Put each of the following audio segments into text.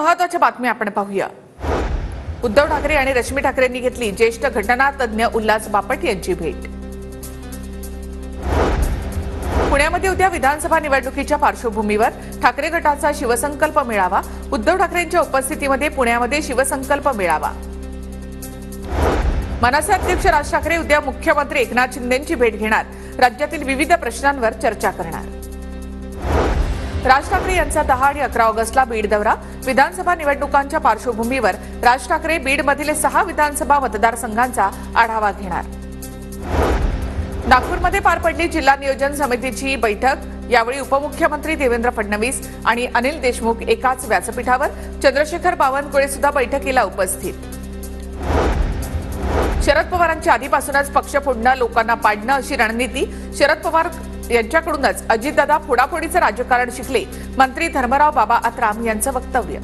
महत्त्वाच्या बातम्या आपण पाहूया। उद्धव ठाकरे आणि रश्मी ठाकरेंनी घेतली ज्येष्ठ घटनातज्ञ उल्हास बापट यांची भेट। पुण्यामध्ये उद्या विधानसभा निवडणुकीच्या पार्श्वभूमीवर ठाकरे गटाचा शिवसंकल्प मेळावा। उद्धव ठाकरेंच्या उपस्थितीमध्ये पुण्यामध्ये शिवसंकल्प मेळावा। मनसे अध्यक्ष राज ठाकरे उद्या मुख्यमंत्री एकनाथ शिंदेंची भेट घेणार, राज्यातील विविध प्रश्नांवर चर्चा करणार। राज ठाकरे यांचा 10 आणि 11 ऑगस्टला बीड दौरा। विधानसभा निवडणुकांच्या पार्श्वभूमीवर राज ठाकरे बीडमधील 6 विधानसभा मतदारसंघांचा आढावा घेणार। नागपूरमध्ये पार पडली जिल्हा नियोजन समितीची बैठक। यावेळी उपमुख्यमंत्री देवेंद्र फडणवीस आणि अनिल देशमुख एकाच व्यासपीठावर। चंद्रशेखर बावनकुळे सुद्धा बैठकीला उपस्थित। शरद पवारांची आधीपासूनच पक्ष फोडणं, लोकांना पाडणं अशी रणनीती। शरद पवार यांच्याकडूनच अजितदादा फोडाफोडीचं राजकारण शिकले, मंत्री धर्मराव बाबा आत्राम यांचं वक्तव्य।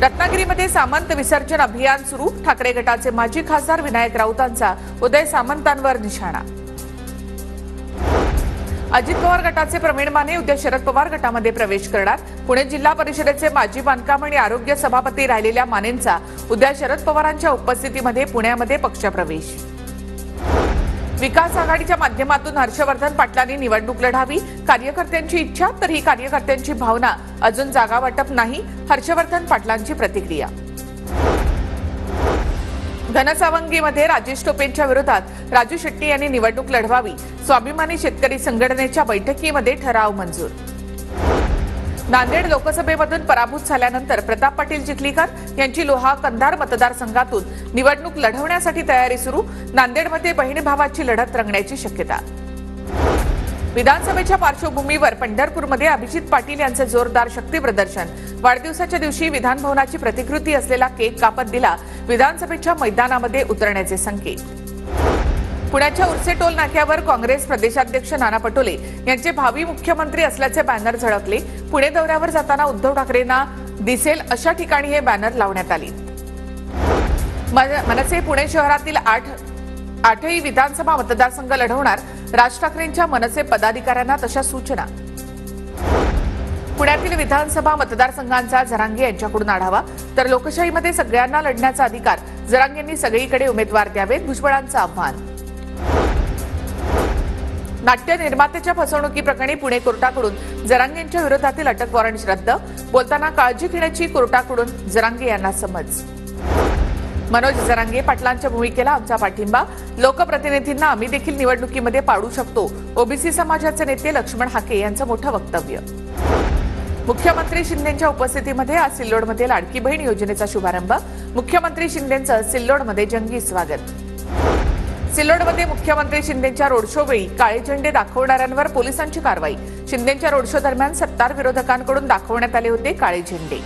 रत्नागिरीमध्ये सामंत विसर्जन अभियान सुरू। ठाकरे गटाचे माजी खासदार विनायक राऊतांचा उदय सामंतांवर निशाणा। अजित पवार गटाचे प्रवीण माने उद्या शरद पवार गटामध्ये प्रवेश करणार। पुणे जिल्हा परिषदेचे माजी बांधकाम आणि आरोग्य सभापती राहिलेल्या मानेंचा उद्या शरद पवारांच्या उपस्थितीमध्ये पुण्यामध्ये पक्षप्रवेश। विकास आघाडीच्या माध्यमातून हर्षवर्धन पाटलांनी निवडणूक लढावी। कार्यकर्त्यांची इच्छा तर ही कार्यकर्त्यांची भावना, अजून जागा वाटप नाही, हर्षवर्धन पाटलांची प्रतिक्रिया। घनसावंगीमध्ये राजेश टोपेंच्या विरोधात राजू शेट्टी यांनी निवडणूक लढवावी। स्वाभिमानी शेतकरी संघटनेच्या बैठकीमध्ये ठराव मंजूर। नांदेड लोकसभेमधून पराभूत झाल्यानंतर प्रताप पाटील चिखलीकर यांची लोहा कंधार मतदारसंघातून निवडणूक लढवण्यासाठी तयारी सुरू। नांदेडमध्ये बहीण भावाची लढत रंगण्याची शक्यता। विधानसभेच्या पार्श्वभूमीवर पंढरपूरमध्ये अभिजित पाटील यांचे जोरदार शक्ती प्रदर्शन। वाढदिवसाच्या दिवशी विधानभवनाची प्रतिकृती असलेला केक कापत दिला। विधानसभेच्या मैदानामध्ये उतरण्याचे संकेत। पुण्याच्या उर्से टोल नाक्यावर काँग्रेस प्रदेशाध्यक्ष नाना पटोले यांचे भावी मुख्यमंत्री असल्याचे बॅनर झळकले। पुणे दौऱ्यावर जाताना उद्धव ठाकरेंना दिसेल अशा ठिकाणी हे बॅनर लावण्यात आले। मनसे पुणे शहरातील 8ही विधानसभा मतदारसंघ लढवणार। राज ठाकरेंच्या मनसे पदाधिकाऱ्यांना तशा सूचना। पुण्यातील विधानसभा मतदारसंघांचा जरांगे यांच्याकडून आढावा। तर लोकशाहीमध्ये सगळ्यांना लढण्याचा अधिकार, जरांगेंनी सगळीकडे उमेदवार द्यावेत, भुजबळांचं आव्हान। नाट्य निर्मात्याच्या फसवणुकीप्रकरणी पुणे कोर्टाकडून जरांगेंच्या विरोधातील अटक वॉरंट रद्द। बोलताना काळजी घेण्याची कोर्टाकडून जरांगे यांना समज। मनोज जरांगे पाटलांच्या भूमिकेला आमचा पाठिंबा। लोकप्रतिनिधींना आम्ही देखील निवडणुकीमध्ये पाडू शकतो। ओबीसी समाजाचे नेते लक्ष्मण हाके यांचं मोठं वक्तव्य। मुख्यमंत्री शिंदेंच्या उपस्थितीमध्ये आज सिल्लोडमध्ये लाडकी बहीण योजनेचा शुभारंभ। मुख्यमंत्री शिंदेंचं सिल्लोडमध्ये जंगी स्वागत। सिल्लोडमध्ये मुख्यमंत्री शिंदेंच्या रोड शो वेळी काळे झेंडे दाखवणाऱ्यांवर पोलिसांची कारवाई। शिंदेंच्या रोड शो दरम्यान सत्तार विरोधकांकडून दाखवण्यात आले होते काळे झेंडे।